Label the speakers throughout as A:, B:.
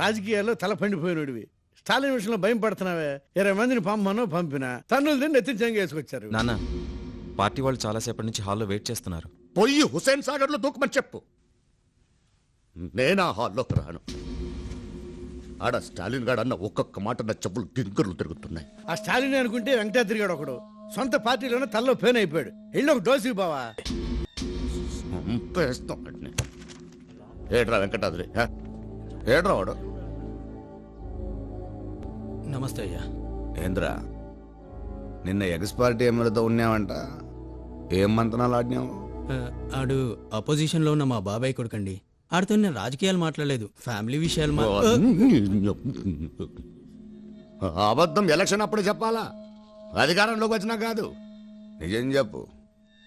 A: రాజకీయాల్లో తల పండిపోయినడివి. స్టాలిన్ విషయంలో భయం పడుతున్నావే. 20 మందిని పంపినా తన్నులు తిని నెత్తి చెంగేసుకొచ్చారు.
B: నాన్న, పార్టీ వాళ్ళు చాలాసేపటి నుంచి హాల్లో వెయిట్ చేస్తున్నారు.
C: పొయ్యి హుసేన్ సాగర్ లో దూకమని చెప్పు. నేనా హాల్లోకి రాను. ఆడ స్టాలిన్ గాడు అన్న ఒక్కొక్క మాట నా చెప్పులు గింకర్లు తిరుగుతున్నాయి.
A: ఆ స్టాలిన్ అనుకుంటే వెంకటాద్రి గాడు ఒకడు సొంత పార్టీలోనే తల్లో పేన్ అయిపోయాడు. ఇళ్ళు ఒక డోసు బావా.
C: ఏడ్రా వెంకటాద్రి, ఏడ్రా వాడు.
B: నమస్తే అయ్యా.
D: ఏంద్రా నిన్న ఎగ్స్ పార్టీ ఎమ్మెల్యేతో ఉన్నావంట, ఏం మంతనాలు ఆడినావు?
E: ఆడు అపోజిషన్ లో ఉన్న మా బాబాయ్ కొడుకండి. ఆడితో నేను రాజకీయాలు మాట్లాడలేదు, ఫ్యామిలీ విషయాలు
C: అబద్ధం ఎలక్షన్ అప్పుడు చెప్పాలా, అధికారంలోకి వచ్చినా కాదు.
D: నిజం చెప్పు,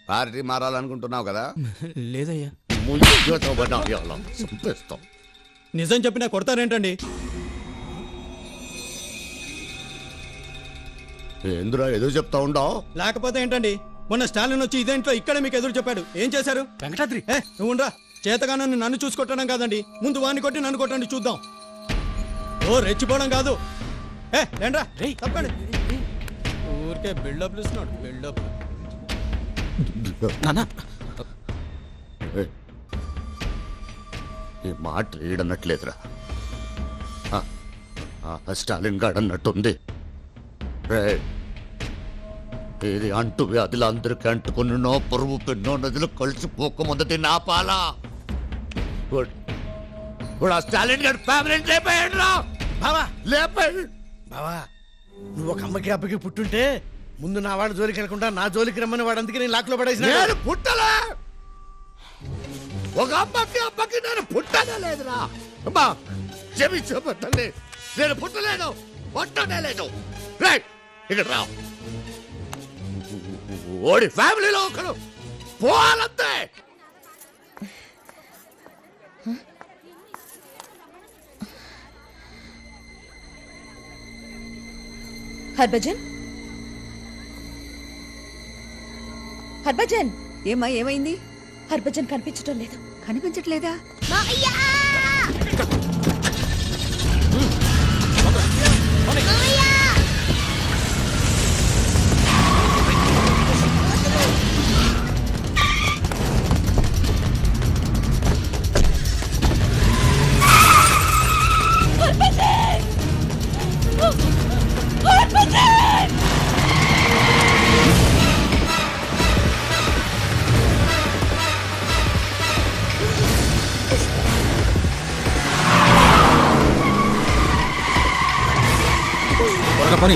D: పార్టీ మారాలనుకుంటున్నావు కదా?
E: లేదయ్యా.
C: చంపేస్తాం.
E: నిజం చెప్పినా కొడతారేంటండి?
C: ఏంద్రా ఏదో చెప్తా ఉండవు?
E: లేకపోతే ఏంటండి, మొన్న స్టాలిన్ వచ్చి ఇదేంట్లో ఇక్కడ మీకు ఎదురు చెప్పాడు. ఏం చేశారు?
A: వెంకటాద్రి
E: నువ్వు ఉండరా. చేతగానని నన్ను చూసుకొట్టడం కాదండి, ముందు వాడిని కొట్టి నన్ను కొట్టండి చూద్దాం. ఓ రెచ్చిపోవడం కాదు. ఏంట్రా తప్పండి. ఊరికే బిల్డప్ ఇస్తున్నాడు. బిల్డప్.
B: నాన్న,
C: ఈ మాట ఈడన్నట్లేదురా. స్టాలిన్ గాడు అన్నట్టుంది. ఇది అంటు వ్యాధులు అందరికి అంటుకున్నో పొరుగు పెన్నో నదులు కలిసిపోకముందటి నా పాల స్టాలిన్ గారు ఫ్యామిలీ లేపాడు రా
A: బావా.
C: లేపాడు.
A: బావా, నువ్వు ఒక అమ్మకి అబ్బకి పుట్టుంటే ముందు నా వాడు జోలికి వెళ్ళకుండా నా జోలికి రమ్మని వాడు, అందుకే నేను లాక్లో పడేసిన.
C: నేను పుట్టలే. ఒక అబ్బకి నేను పుట్టనే లేదురా. అమ్మా క్షమించబట్టలే, నేను పుట్టలేదు, పుట్టనే లేదు. ఇక్కడ రా. ఓడి ఫ్యామిలీలో ఒకడు పోవాలంతే.
F: హర్భజన్, హర్భజన్.
G: ఏమైంది?
F: హర్భజన్ కనిపించడం లేదు.
G: కనిపించట్లేదా?
B: పని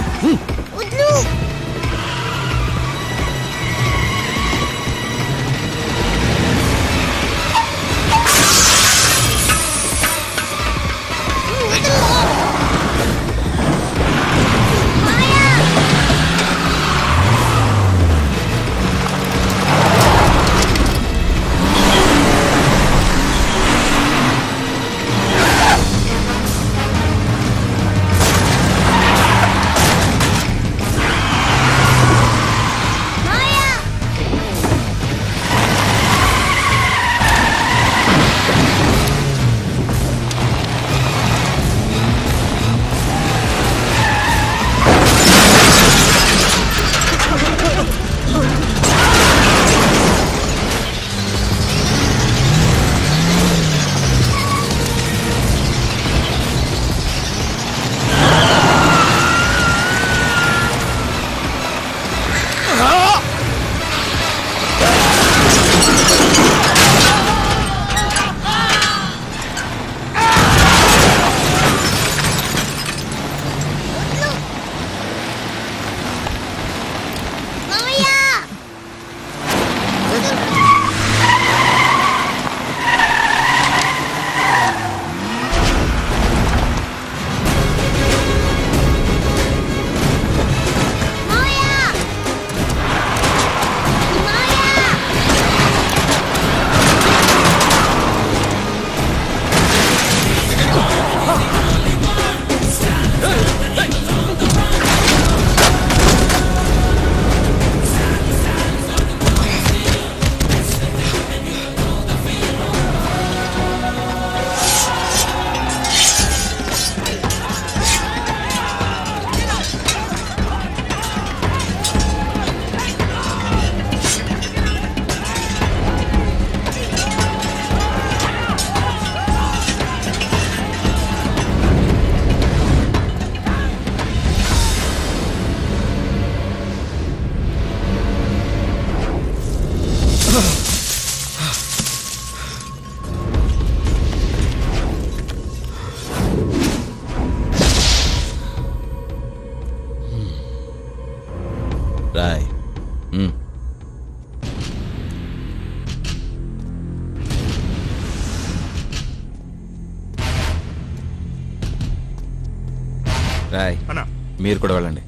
B: రాయ్
G: అన్నా
B: మీరు కూడా వెళ్ళండి.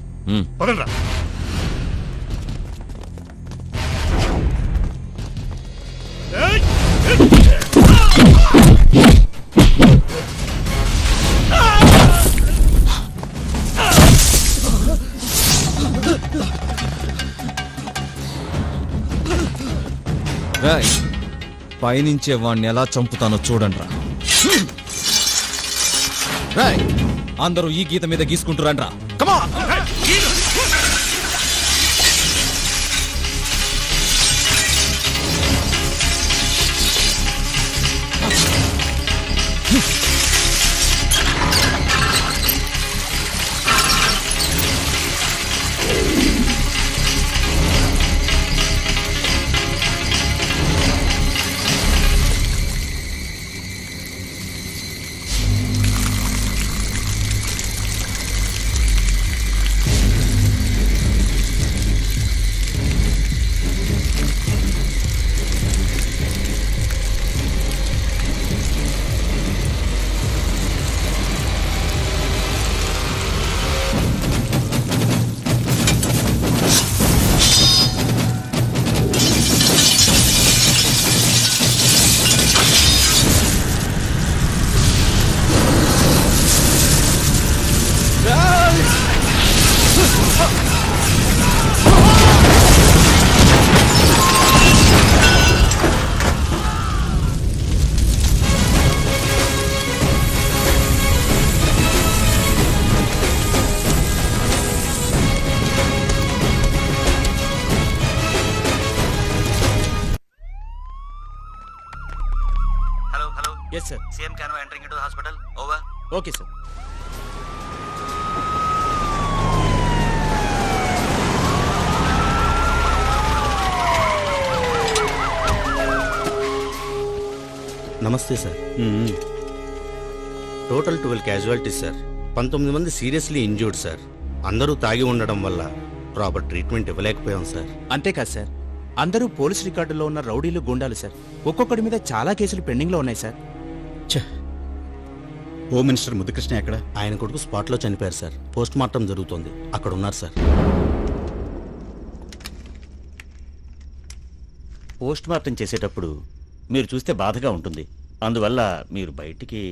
G: పదండ్రా.
B: రాయ్ పైనుంచే వాడిని ఎలా చంపుతానో చూడండి రా. రాయ్ అందరూ ఈ గీత మీద గీసుకుంటురండ్రా. కమా
E: yes sir.
H: CM Canva entering into the hospital. Over.
E: Okay sir.
I: నమస్తే సార్. Total 12 casualties sir. 19 మంది సీరియస్లీ ఇంజ్యూర్డ్ సార్. అందరూ తాగి ఉండడం వల్ల ప్రాపర్ ట్రీట్మెంట్ ఇవ్వలేకపోయాం సార్.
J: అంతేకాదు సార్, అందరూ పోలీస్ రికార్డులో ఉన్న రౌడీలు గుండాలు సార్. ఒక్కొక్కడి మీద చాలా కేసులు పెండింగ్లో ఉన్నాయి సార్.
E: హోమ్ మినిస్టర్ ముద్దుకృష్ణ ఎక్కడ?
I: ఆయన కొడుకు స్పాట్లో చనిపోయారు సార్. పోస్ట్ మార్టం జరుగుతోంది. అక్కడ ఉన్నారు సార్.
H: పోస్ట్ మార్టం చేసేటప్పుడు మీరు చూస్తే బాధగా ఉంటుంది. అందువల్ల మీరు బయటికి.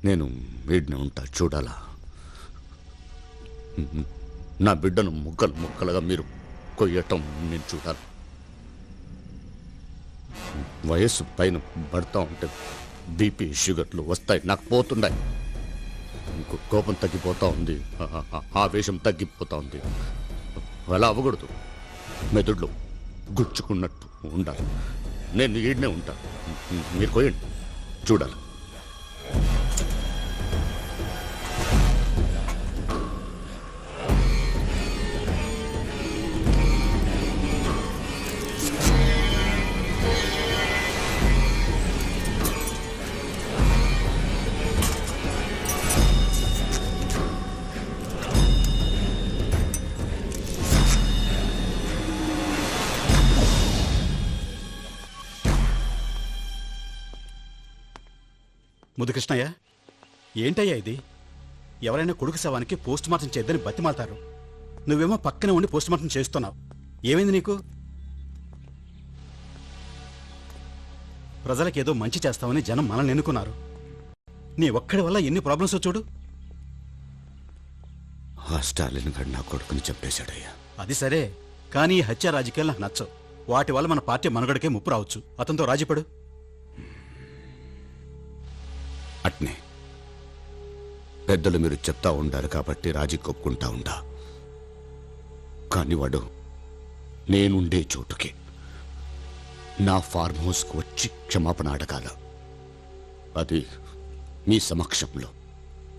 C: నేను వీడిని ఉంటా చూడాలా? నా బిడ్డను ముక్కలు ముక్కలుగా మీరు కొయ్యటం నేను చూడాలి. వయస్సు పైన పడతా ఉంటే బీపీ షుగర్లు వస్తాయి, నాకు పోతున్నాయి. కోపం తగ్గిపోతా ఉంది, ఆవేశం తగ్గిపోతా ఉంది. అలా అవ్వకూడదు. మెదడులో గుచ్చుకున్నట్టు ఉండాలి. నేను ఈడనే ఉంటా, మీరు కొయ్యండి చూడాలి.
E: ముద్దుకృష్ణయ్య, ఏంటయ్యా ఇది? ఎవరైనా కొడుకు శవానికి పోస్ట్ మార్టం చేద్దని బతిమాలతారు. నువ్వేమో పక్కనే ఉండి పోస్ట్ మార్టం చేస్తున్నావు. ఏమైంది నీకు? ప్రజలకేదో మంచి చేస్తావని జనం మనల్ని ఎన్నుకున్నారు. నీ ఒక్కడి వల్ల ఎన్ని ప్రాబ్లమ్స్ చూడు.
C: ఆ స్టాలిన్ గారు నా కొడుకుని చంపేశాడయ్యా.
E: అది సరే, కానీ ఈ హత్య రాజకీయాలు నాకు నచ్చవు. వాటి వల్ల మన పార్టీ మనుగడకే ముప్పు రావచ్చు. అతనితో రాజీపడు.
C: అట్నే పెద్దలు మీరు చెప్తా ఉండారు కాబట్టి రాజీ కొప్పుకుంటా ఉండా. కానీ వాడు నేనుండే చోటుకి, నా ఫార్మ్ హౌస్కు వచ్చి క్షమాపణ అడగాల. అది మీ సమక్షంలో.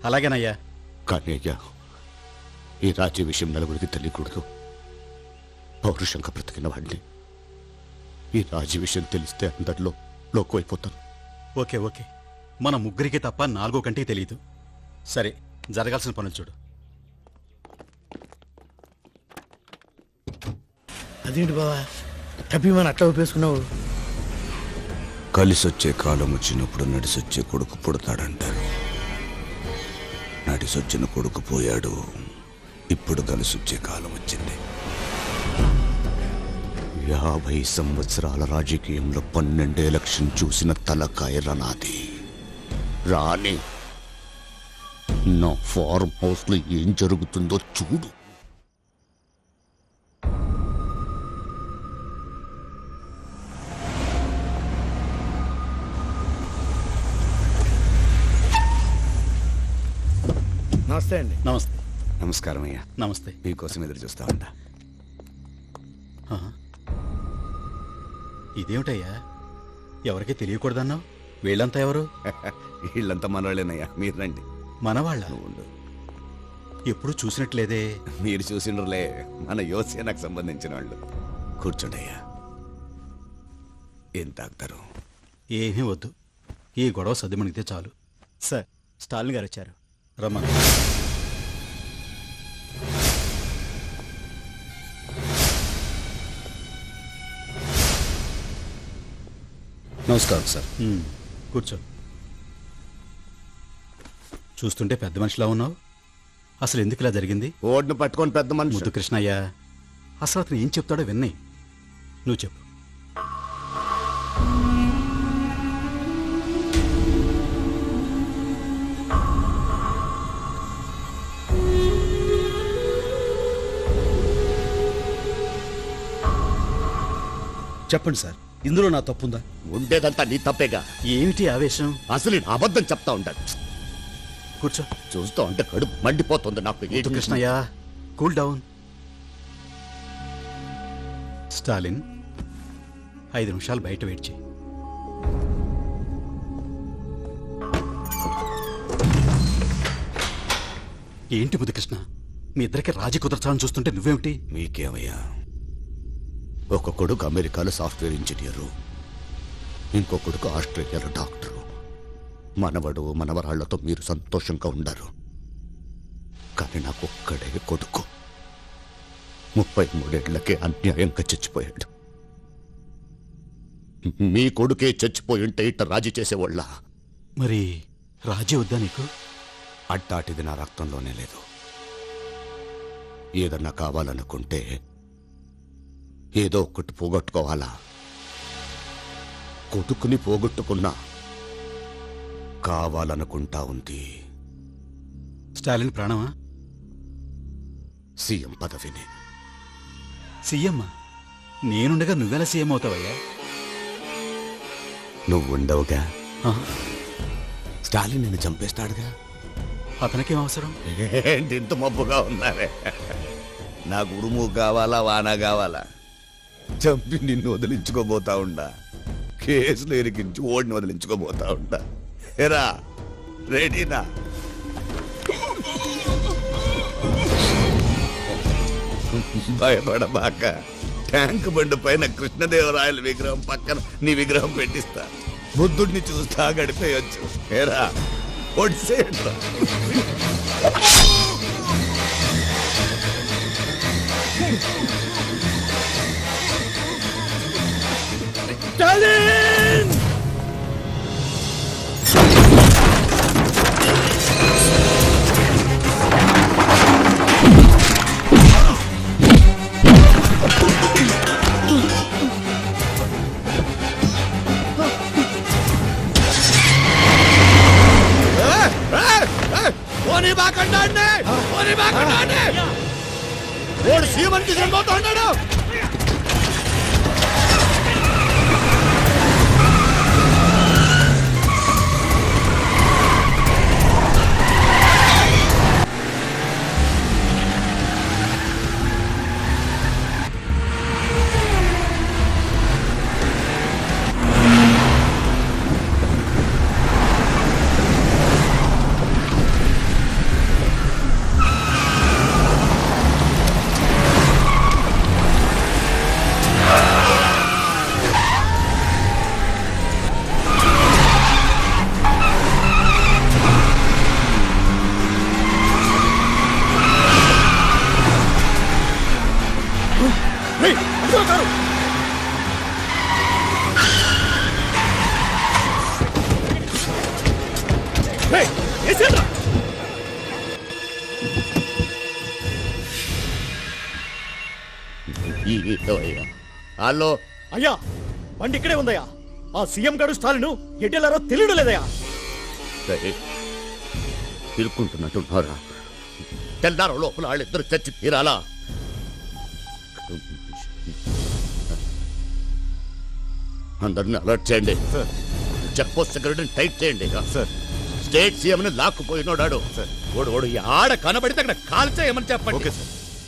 E: అలాగేనయ్యా.
C: కానీ అయ్యా, ఈ రాజీ విషయం నలుగురికి తెలియకూడదు. పౌరుషంగా బ్రతికిన వాడిని ఈ రాజీ విషయం తెలిస్తే అందరిలో లోకువైపోతాను.
E: ఓకే ఓకే, మన ముగ్గురికి తప్ప 4వ కంటికి తెలియదు. సరే, జరగాల్సిన పనులు చూడు.
A: అదేంటి బావా తప్పిమని అట్లా ఒప్పేసుకున్నావు?
D: కలిసొచ్చే కాలం వచ్చినప్పుడు నడిసొచ్చే కొడుకు పుడతాడంటారు.
C: చిన్ననాటి సొచ్చిన కొడుకు పోయాడు. ఇప్పుడు కలిసొచ్చే కాలం వచ్చింది. 50 సంవత్సరాల రాజకీయంలో 12 ఎలక్షన్ చూసిన తలకాయ నాది. రాని నా ఫార్మ్ హౌస్ లో ఏం జరుగుతుందో చూడు.
A: నమస్తే అండి.
E: నమస్తే.
D: నమస్కారం అయ్యా.
E: నమస్తే.
D: మీకోసం ఎదురు చూస్తా ఉంటా.
E: ఇదేమిటయ్యా, ఎవరికి తెలియకూడదన్నావు? వీళ్ళంతా ఎవరు?
D: వీళ్ళంతా మనవాళ్ళేనయ్యా. మీరు రండి.
E: మనవాళ్ళ?
D: నువ్వు ఉండు.
E: ఎప్పుడు చూసినట్లేదే.
D: మీరు చూసిండ్రులే, మన యోసేనకు సంబంధించిన వాళ్ళు. కూర్చోండి అయ్యా. ఏం తాగుతారు?
E: ఏమీ వద్దు, ఈ గొడవ సర్దుమణిగితే చాలు.
G: సార్, స్టాలిన్ గారు వచ్చారు.
E: రమ్మా.
C: నమస్కారం సార్.
E: కూర్చో. చూస్తుంటే పెద్ద మనిషిలా ఉన్నావు. అసలు ఎందుకు ఇలా జరిగింది?
C: ఓడిని పట్టుకొని పెద్ద మనిషి.
E: ముద్దు కృష్ణయ్య, అసలు అతను ఏం చెప్తాడో విన్నాయి. నువ్వు చెప్పు.
G: చెప్పండి సార్, ఇందులో నా తప్పుందా?
C: ఉండేదంతా నీ తప్పేగా.
E: ఏమిటి ఆవేశం?
C: అసలు నేను అబద్ధం చెప్తా ఉంటాను.
E: కూర్చో.
C: చూస్తూ ఉంటే కడుపు మండిపోతుంది నాకు.
E: ముద్దు కృష్ణయ్య, కూల్ డౌన్. స్టాలిన్, 5 నిమిషాలు బయట వెయిట్ చేయి. ఏంటి ముద్దు కృష్ణ, మీ ఇద్దరికి రాజీ కుదర్చాలని చూస్తుంటే నువ్వేమిటి?
C: మీకేమయ్యా, ఒక కొడుకు అమెరికాలో సాఫ్ట్వేర్ ఇంజనీరు, ఇంకో కొడుకు ఆస్ట్రేలియాలో డాక్టరు. మనవడు మనవరాళ్లతో మీరు సంతోషంగా ఉండారు. కానీ నాకు ఒక్కడే కొడుకు 33 ఏళ్లకే అన్యాయంగా చచ్చిపోయాడు. మీ కొడుకే చచ్చిపోయి ఉంటే ఇట్ట రాజీ చేసేవాళ్ళ?
E: మరి రాజీ వద్దా నీకు?
C: అట్టాటిది నా రక్తంలోనే లేదు. ఏదన్నా కావాలనుకుంటే ఏదో ఒకటి పోగొట్టుకోవాలా? కొడుకుని పోగొట్టుకున్నా కావాలనుకుంటా ఉంది
E: స్టాలిన్ ప్రాణమా?
C: సీఎం పదవిని.
E: సీఎం? నేనుండగా నువ్వెలా సీఎం అవుతావయ్యా?
C: నువ్వు ఉండవుగా.
E: ఆ,
C: స్టాలిన్ నిన్ను చంపేస్తాడుగా.
E: అతనికేం అవసరం?
D: ఏంటి ఇంత మబ్బుగా ఉన్నారే? నాకు ఉరుము కావాలా, వాన కావాలా? చంపి నిన్ను వదిలించుకోబోతా ఉండా. కేసులు ఎరికించి ఓడిని వదిలించుకోబోతా ఉండా. ఎరా, రెడీనా? భయపడబాక. ట్యాంక్ బండి పైన కృష్ణదేవరాయల విగ్రహం పక్కన నీ విగ్రహం పెట్టిస్తా. బుద్ధుడిని చూస్తా గడిపేయొచ్చు. ఏరా, ఒడిసేయండిరా.
A: స్టాలిన్!
C: పోనీ బాకండి, పోనీ బాకండి. ఓడు సీఎంకి చనిపోతా ఉన్నాడు. హలో
E: అయ్యా బండి ఇక్కడే ఉందయ్యా. ఆ సీఎం గారు స్టాలిన్ ఎటెల్లారో తెలియడం లేదయ్యా.
C: ఇరుక్కుంటున్నట్టున్నారా? తెల్లారో లోపల వాళ్ళిద్దరు చచ్చి తీరాలా? అందరిని అలర్ట్ చేయండి. చెక్ పోస్ట్ సెక్యూరిటీని టైట్ చేయండి. స్టేట్ సీఎం ని లాక్కుపోయినోడాడు. ఓడు ఆడ కనబడితే అక్కడ కాల్చేయమని చెప్పండి.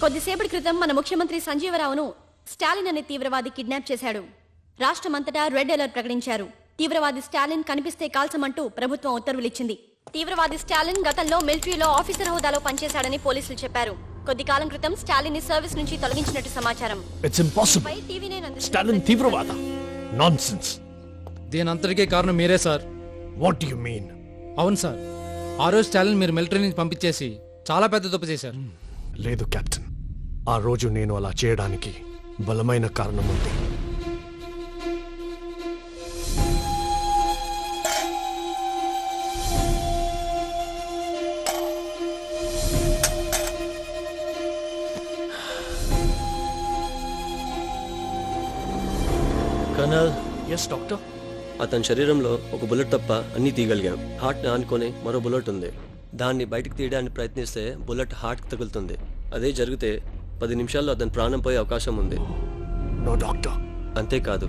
F: కొద్దిసేపటి క్రితం మన ముఖ్యమంత్రి సంజీవరావును స్టాలిన్ అనే తీవ్రవాది కిడ్నాప్ చేశాడు. రాష్ట్రమంతటా రెడ్ అలర్ట్ ప్రకటించారు. తీవ్రవాది స్టాలిన్ కనిపిస్తే కాల్చమంటూ ప్రభుత్వం ఉత్తర్వులిచ్చింది. తీవ్రవాది స్టాలిన్ గతంలో మిలిటరీలో ఆఫీసర్ హోదాలో పనిచేశాడని పోలీసులు చెప్పారు. కొద్ది కాలం క్రితం స్టాలిన్ ని సర్వీస్ నుంచి తొలగించినట్టు సమాచారం.
E: It's impossible. స్టాలిన్ తీవ్రవాద. నాన్సెన్స్.
K: దీనంతటికీ కారణం మీరే సార్.
E: What you mean?
K: అవును సార్, ఆ రోజు స్టాలిన్ మీరు మిలిటరీ నుంచి పంపించేసి చాలా పెద్ద తప్పు చేశారు.
E: లేదు కెప్టెన్, ఆ రోజు నేను అలా చేయడానికి బలమైన కారణం ఉంది.
L: కర్నల్.
E: Yes doctor.
L: అతని శరీరంలో ఒక బుల్లెట్ తప్ప అన్నీ తీయగలిగాం. హార్ట్ని ఆనుకొని మరో బుల్లెట్ ఉంది. దాన్ని బయటకు తీయడానికి ప్రయత్నిస్తే బుల్లెట్ హార్ట్కి తగులుతుంది. అదే జరిగితే 10 నిమిషాల్లో అతని ప్రాణం పోయే అవకాశం ఉంది.
E: No doctor.
L: అంతేకాదు,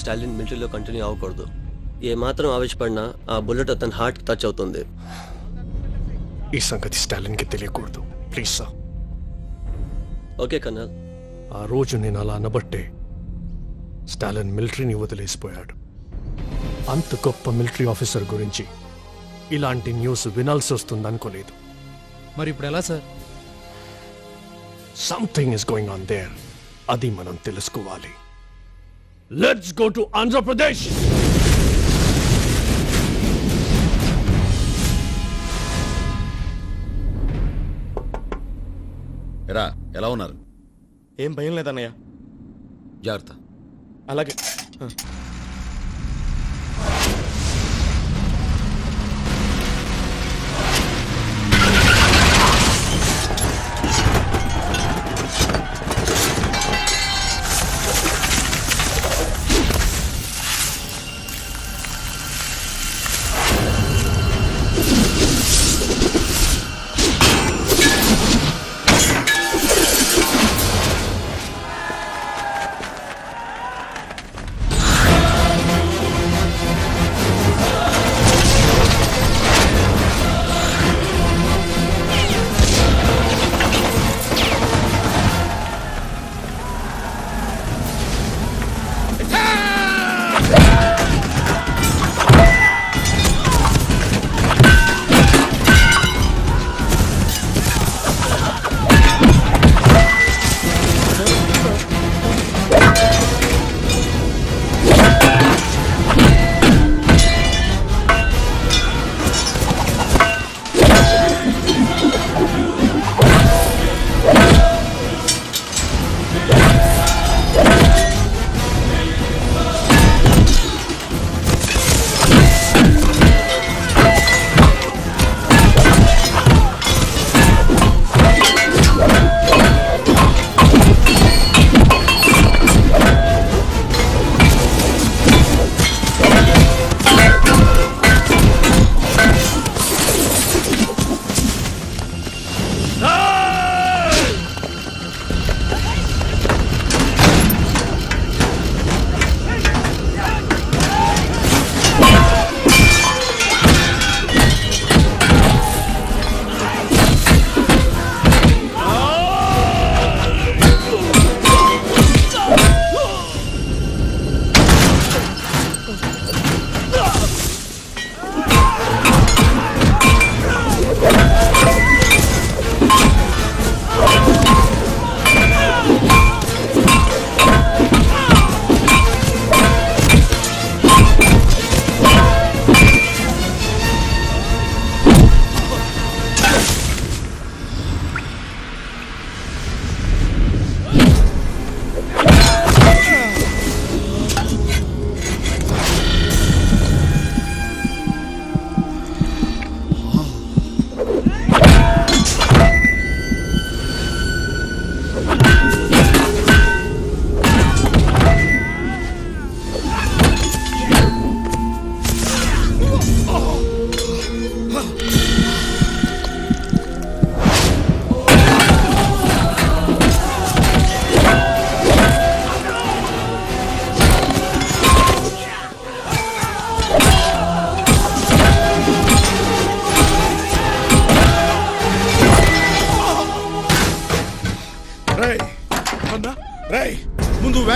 L: స్టాలిన్ మిలిటరీలో కంటిన్యూ అవ్వకూడదు. ఏ మాత్రం ఆవేశపడినా ఆ బుల్లెట్ అతని హార్ట్కి టచ్ అవుతుంది.
E: ఈ సంగతి స్టాలిన్కి తెలియకూడదు. Please sir.
L: Okay colonel.
E: ఆ రోజు నేను అలా అనబట్టే స్టాలిన్ మిలిటరీని వదిలేసిపోయాడు. అంత గొప్ప మిలిటరీ ఆఫీసర్ గురించి ఇలాంటి న్యూస్ వినాల్సి వస్తుంది అనుకోలేదు.
K: మరి ఇప్పుడు ఎలా sir?
E: Something is going on their. అది మనం తెలుసుకోవాలి. Let's go to Andhra Pradesh.
D: ఎరా ఎలా ఉన్నారు?
G: ఏం భయం లేదన్నయ్య.
D: జాగ్రత్త.
G: అలాగే.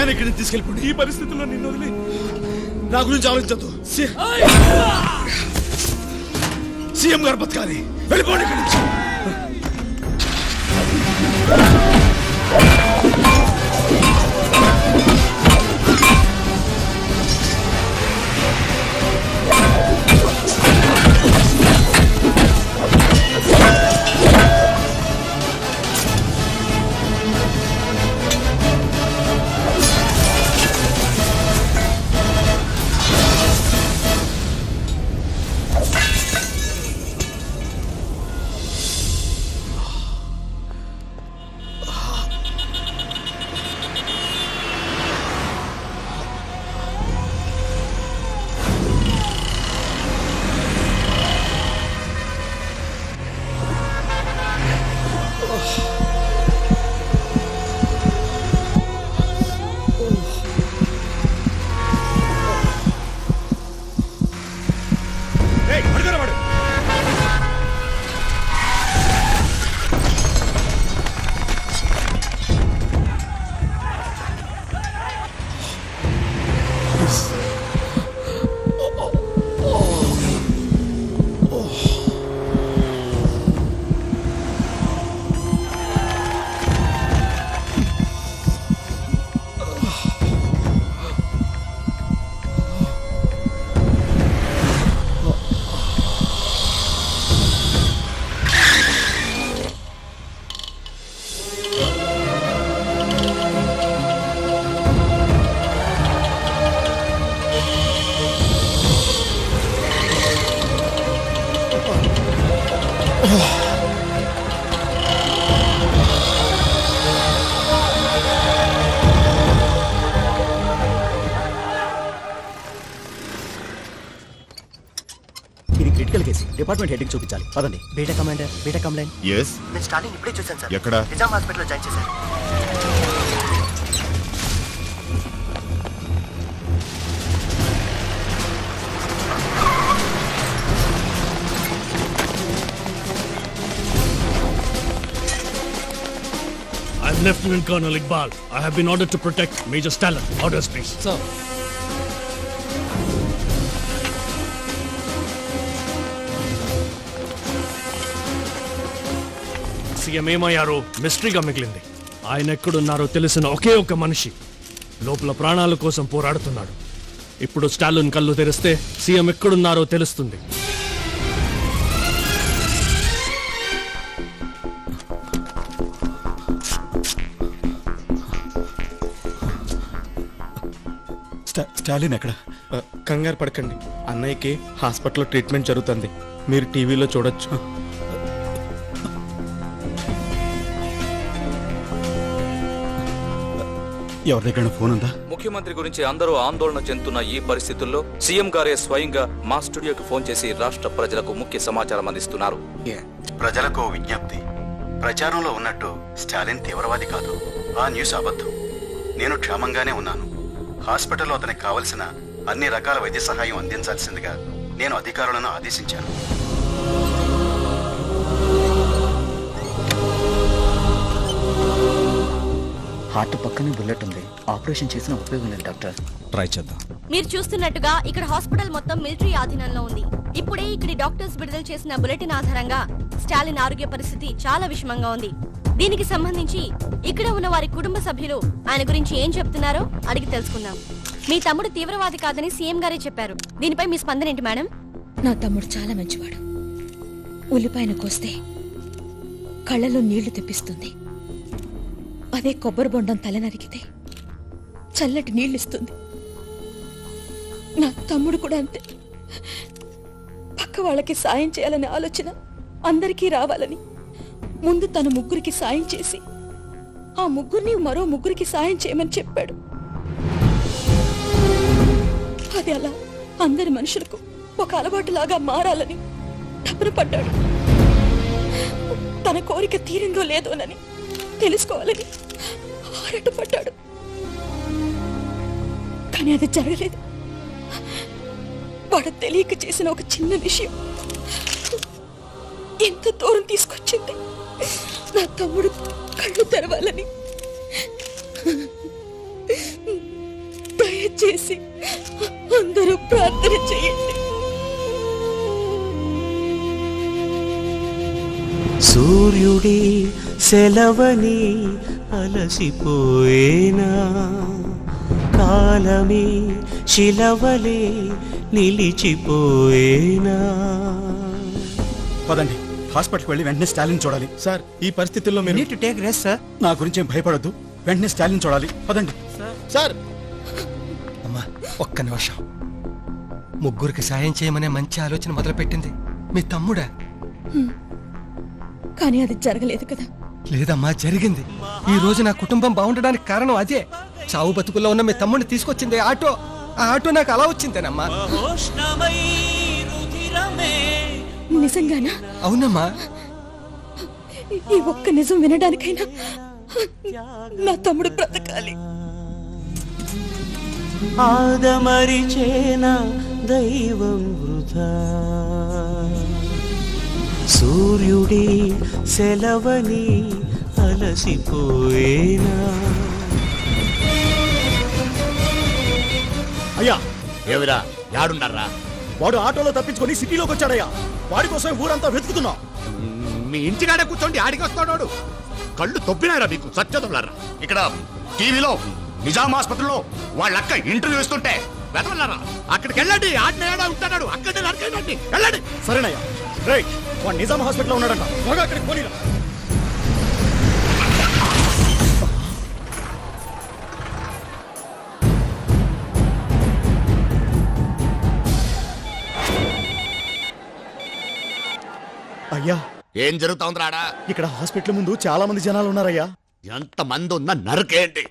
A: వెంటనే ఇక్కడి నుంచి తీసుకెళ్ళిపోండి.
G: ఈ పరిస్థితుల్లో నిన్ను వదిలి
A: నా గురించి ఆలోచించద్దు. సీఎం గారు బతకాలి. వెళ్ళిపోండి ఇక్కడి నుంచి.
E: ఇది క్రిటికల్ కేసు. డిపార్ట్మెంట్ హెడ్ కి చూపించాలి. పదండి. Beta commander, beta complaint.
C: Yes,
E: నేను స్టాలిన్ ఇప్పుడే చూశాను సార్.
C: ఎక్కడ?
E: నిజాం హాస్పిటల్లో జాయిన్ చేశారు.
G: I'm Lieutenant Colonel Iqbal. I have been ordered to protect Major Stalin. Orders, please.
K: Sir.
G: CM ఏమయ్యారో మిస్టరీగా మిగిలింది. ఆయన ఎక్కడున్నారో తెలిసిన ఒకే ఒక మనిషి లోపల ప్రాణాల కోసం పోరాడుతున్నాడు. ఇప్పుడు స్టాలిన్ కళ్ళు తెరిస్తే సీఎం ఎక్కడున్నారో తెలుస్తుంది.
J: స్టాలిన్ ఎక్కడ? కంగారు పడకండి, అన్నయ్యకి హాస్పిటల్లో ట్రీట్మెంట్ జరుగుతుంది. మీరు టీవీలో చూడొచ్చు.
C: ఎవరి దగ్గర ఫోన్ ఉందా?
M: ముఖ్యమంత్రి గురించి అందరూ ఆందోళన చెందుతున్న ఈ పరిస్థితుల్లో సీఎం గారే స్వయంగా మా స్టూడియోకి ఫోన్ చేసి రాష్ట్ర ప్రజలకు ముఖ్య సమాచారం అందిస్తున్నారు.
C: ప్రజలకు విజ్ఞప్తి. ప్రచారంలో ఉన్నట్టు స్టాలిన్ తీవ్రవాది కాదు. ఆ న్యూస్ అబద్ధం. నేను క్షేమంగానే ఉన్నాను. హాస్పిటల్లో అతనికి కావలసిన అన్ని రకాల వైద్య సహాయం అందించాల్సిందిగా నేను అధికారులను ఆదేశించాను.
E: హార్ట్ పక్కనే బుల్లెట్ ఉంది. ఆపరేషన్ చేసిన ఉపయోగం లేదు డాక్టర్.
B: ట్రై చేద్దాం.
F: మీరు చూస్తున్నట్టుగా ఇక్కడ హాస్పిటల్ మొత్తం మిలిటరీ ఆధీనంలో ఉంది. ఇప్పుడే ఇక్కడి డాక్టర్స్ విడుదల చేసిన బులెటిన్ ఆధారంగా స్టాలిన్ ఆరోగ్య పరిస్థితి చాలా విషమంగా ఉంది. దీనికి సంబంధించి ఇక్కడ ఉన్న వారి కుటుంబ సభ్యులు ఆయన గురించి ఏం చెప్తున్నారో అడిగి తెలుసుకుందాం. మీ తమ్ముడు తీవ్రవాది కాదని సీఎం గారే చెప్పారు. దీనిపై మీ స్పందన ఏంటి మేడం?
N: నా తమ్ముడు చాలా మంచివాడు. ఉల్లిపాయను కోస్తే కళ్ళలో నీళ్లు తెప్పిస్తుంది. అదే కొబ్బరి బొండం తల నరికితే చల్లటి నీళ్ళిస్తుంది. నా తమ్ముడు కూడా అంతే. పక్క వాళ్ళకి సాయం చేయాలనే ఆలోచన అందరికీ రావాలని ముందు తన ముగ్గురికి సాయం చేసి ఆ ముగ్గురిని మరో ముగ్గురికి సాయం చేయమని చెప్పాడు. అది అలా అందరి మనుషులకు ఒక అలవాటులాగా మారాలని తపన పడ్డాడు. తన కోరిక తీరిందో లేదోనని తెలుసుకోవాలని ఆరాటపడ్డాడు. కానీ అది జరగలేదు. వాడు తెలియక చేసిన ఒక చిన్న విషయం ఎంత దూరం తీసుకొచ్చింది. నా తమ్ముడు కళ్ళు తెరవాలని దయచేసి అందరూ ప్రార్థన చేయండి.
O: సూర్యుడి సెలవని అలసిపోయేనా, కాలమే శిలవలే నిలిచిపోయేనా.
J: పదండి, హాస్పిటల్కి వెళ్ళి వెంటనే స్టాలిన్ చూడాలి. సార్, ఈ పరిస్థితుల్లో మీరు
K: need to take rest sir.
J: నా గురించి ఏం భయపడొద్దు, వెంటనే స్టాలిన్ చూడాలి. పదండి సార్.
K: అమ్మా ఒక్క నిమిషం. ముగ్గురికి సాయం చేయమనే మంచి ఆలోచన మొదలుపెట్టింది మీ తమ్ముడా?
N: కానీ అది జరగలేదు కదా.
K: లేదమ్మా, జరిగింది. ఈ రోజు నా కుటుంబం బాగుండడానికి కారణం అదే. చావు బతుకుల్లో ఉన్న మీ తమ్ముడిని తీసుకొచ్చింది ఆటో. ఆ ఆటో నాకు అలా వచ్చిందేనమ్మా.
N: నిజంగానా?
K: అవునమ్మా.
N: ఈ ఒక్క నిజం వినడానికైనా నా తమ్ముడు బ్రతకాలి.
O: ఆదమరిచేనా దైవం వృధా, సూర్యుడి సెలవని అలసిపోయేనా.
J: అయ్యా,
C: ఏమిరా యాడున్నారా?
J: వాడు ఆటోలో తప్పించుకొని సిటీలోకి వచ్చాడయ్యా. వాడి కోసం ఊరంతా వెతుకుతున్నాం.
C: మీ ఇంటికాడే కూర్చోండి, ఆడికి వస్తాడు. కళ్ళు తొప్పినారా మీకు సత్యదొల్లారా? ఇక్కడ టీవీలో నిజాం ఆసుపత్రిలో వాళ్ళ అక్క ఇంటర్వ్యూ ఇస్తుంటే వెతవల్లారా? అక్కడికి వెళ్ళండి, ఆడిన ఉంటాడు, అక్కడే నరకండి, వెళ్ళండి.
J: సరేనయ్యా. రైట్, వాడు నిజాం హాస్పిటల్లో ఉన్నాడంట. త్వరగా అక్కడికి పోనీరా. అయ్యా,
C: ఏం జరుగుతోందిరాడా?
J: ఇక్కడ హాస్పిటల్ ముందు చాలా మంది జనాలు ఉన్నారయ్యా.
C: ఎంత మంది ఉన్నా నరకేంటి?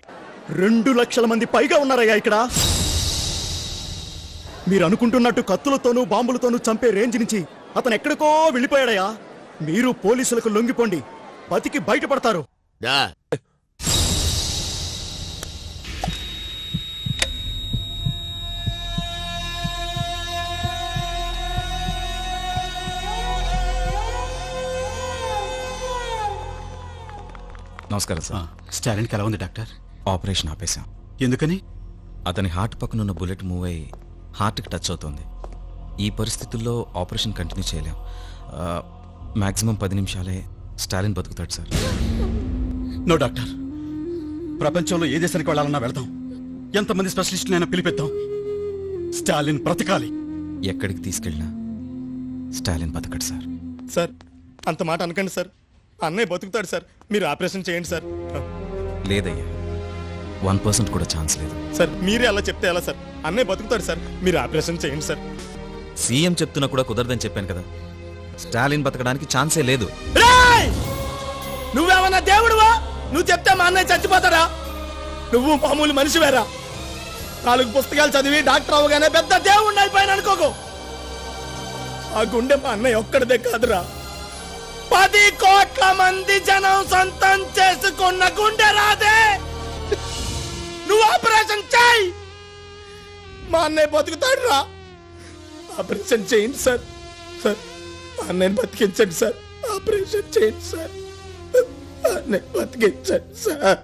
J: 2 లక్షల మంది పైగా ఉన్నారయ్యా ఇక్కడ. మీరు అనుకుంటున్నట్టు కత్తులతోనూ బాంబులతోనూ చంపే రేంజ్ నుంచి అతను ఎక్కడికో వెళ్ళిపోయాడయ్యా. మీరు పోలీసులకు లొంగిపోండి, బతికి బయటపడతారు.
B: నమస్కారం సార్.
J: స్టాలిన్కి ఎలా ఉంది డాక్టర్?
B: ఆపరేషన్ ఆపేశాం.
J: ఎందుకని?
B: అతని హార్ట్ పక్కనున్న బుల్లెట్ మూవ్ అయ్యి హార్ట్కి టచ్ అవుతుంది. ఈ పరిస్థితుల్లో ఆపరేషన్ కంటిన్యూ చేయలేం. మ్యాక్సిమం 10 నిమిషాలే స్టాలిన్ బతుకుతాడు సార్.
J: నో డాక్టర్, ప్రపంచంలో ఏ దేశానికి వెళ్ళాలన్నా వెళ్దాం. ఎంతమంది స్పెషలిస్టులైనా పిలిపిద్దాం. స్టాలిన్ బ్రతకాలి.
B: ఎక్కడికి తీసుకెళ్ళినా స్టాలిన్ బతకడు సార్.
J: సార్, అంత మాట అనకండి సార్. అన్నయ్య బతుకుతాడు సార్. మీరు ఆపరేషన్ చేయండి సార్.
B: లేదయ్యా, 1% కూడా ఛాన్స్ లేదు
J: సార్. మీరే అలా చెప్తే ఎలా సార్? అన్నయ్య బతుకుతాడు సార్. మీరు ఆపరేషన్ చేయండి సార్.
B: సీఎం చెప్తున్నా కూడా కుదరదని చెప్పాను కదా. స్టాలిన్ బతకడానికి ఛాన్సే లేదు.
A: నువ్వేమన్నా దేవుడువా? నువ్వు చెప్తే మా అన్నయ్య చచ్చిపోతాడా? నువ్వు మామూలు మనిషివేరా. 4 పుస్తకాలు చదివి డాక్టర్ అవగానే పెద్ద దేవుడిని అయిపోయాను అనుకోకు. ఆ గుండె మా అన్నయ్య ఒక్కడిదే కాదురా, 10 కోట్ల మంది జనం సొంతం చేసుకున్న గుండె రాదే. నువ్వు ఆపరేషన్ చేయి, మా అన్నయ్య బతుకుతాడు రా. ఆపరేషన్ చేయండి సార్. సార్, మా అన్నయ్యని బతికించండి సార్. ఆపరేషన్ చేయండి సార్. అన్నయ్య బతికించండి సార్.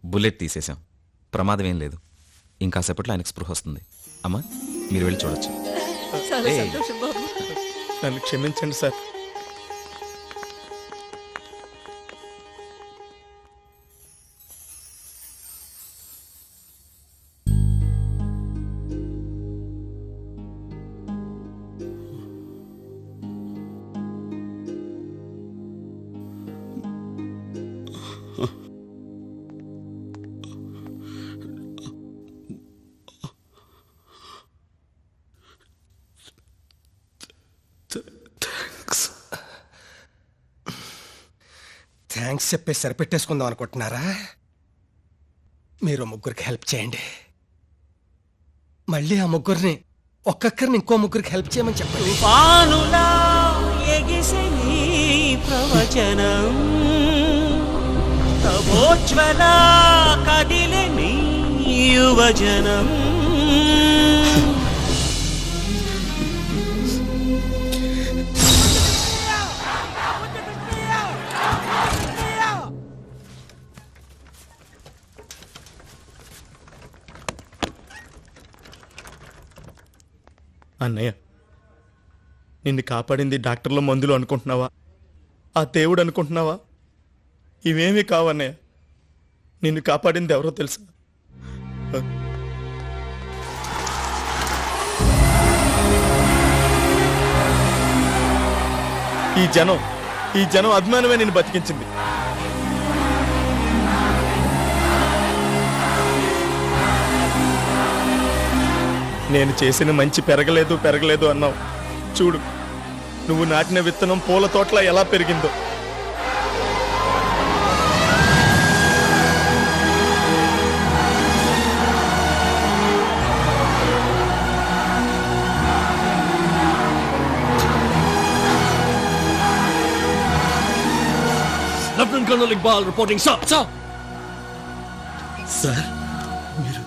B: బుల్లెట్ తీసేశాం. ప్రమాదం ఏం లేదు. ఇంకాసేపట్లో ఆయనకు స్పృహ వస్తుంది. అమ్మా, మీరు వెళ్ళి చూడొచ్చు.
N: చాలా సంతోషం బాబు.
J: నన్ను క్షమించండి సార్.
K: థ్యాంక్స్ చెప్పి సరిపెట్టేసుకుందాం అనుకుంటున్నారా? మీరు ముగ్గురికి హెల్ప్ చేయండి. మళ్ళీ ఆ ముగ్గురిని ఒక్కొక్కరిని ఇంకో ముగ్గురికి హెల్ప్ చేయమని చెప్పండి.
O: పానులా ఎగిసే నీ ప్రవచనం తవోజ్వల కదిలే నీ యువజనం.
A: అన్నయ్య, నిన్ను కాపాడింది డాక్టర్ల మందులు అనుకుంటున్నావా, ఆ దేవుడు అనుకుంటున్నావా? ఇవేమీ కావన్నయ్య. నిన్ను కాపాడింది ఎవరో తెలుసా? ఈ జనం అభిమానమే నిన్ను బతికించింది. నేను చేసిన మంచి పెరగలేదు అన్నావు. చూడు, నువ్వు నాటిన విత్తనం పూల తోటలా ఎలా పెరిగిందో.
G: Lieutenant colonel Iqbal reporting. Sir
C: sir,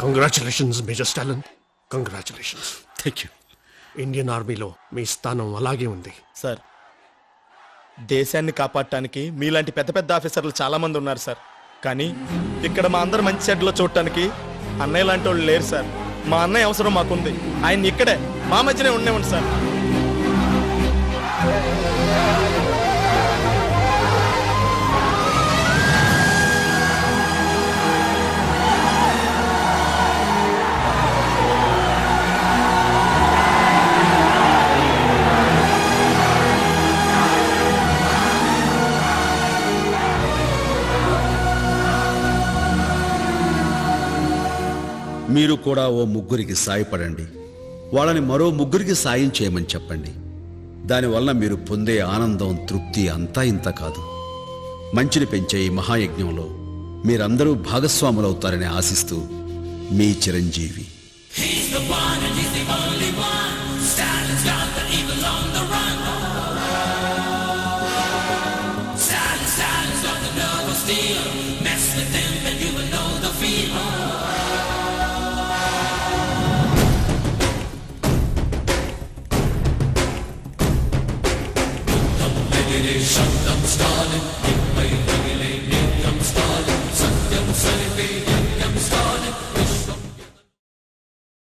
G: congratulations major Stalin, congratulations.
C: Thank you.
G: Indian ఆర్మీలో మీ స్థానం అలాగే ఉంది.
A: సార్, దేశాన్ని కాపాడటానికి మీలాంటి పెద్ద పెద్ద ఆఫీసర్లు చాలా మంది ఉన్నారు సార్. కానీ ఇక్కడ మా అందరు మంచి చెడ్లో చూడటానికి అన్నయ్య లాంటి వాళ్ళు లేరు సార్. మా అన్నయ్య అవసరం మాకుంది. ఆయన ఇక్కడే మా మధ్యనే ఉండేవండి సార్.
P: మీరు కూడా ఓ ముగ్గురికి సాయపడండి. వాళ్ళని మరో ముగ్గురికి సాయం చేయమని చెప్పండి. దానివల్ల మీరు పొందే ఆనందం, తృప్తి అంతా ఇంత కాదు. మంచిని పెంచే ఈ మహాయజ్ఞంలో మీరందరూ భాగస్వాములవుతారని ఆశిస్తూ మీ చిరంజీవి.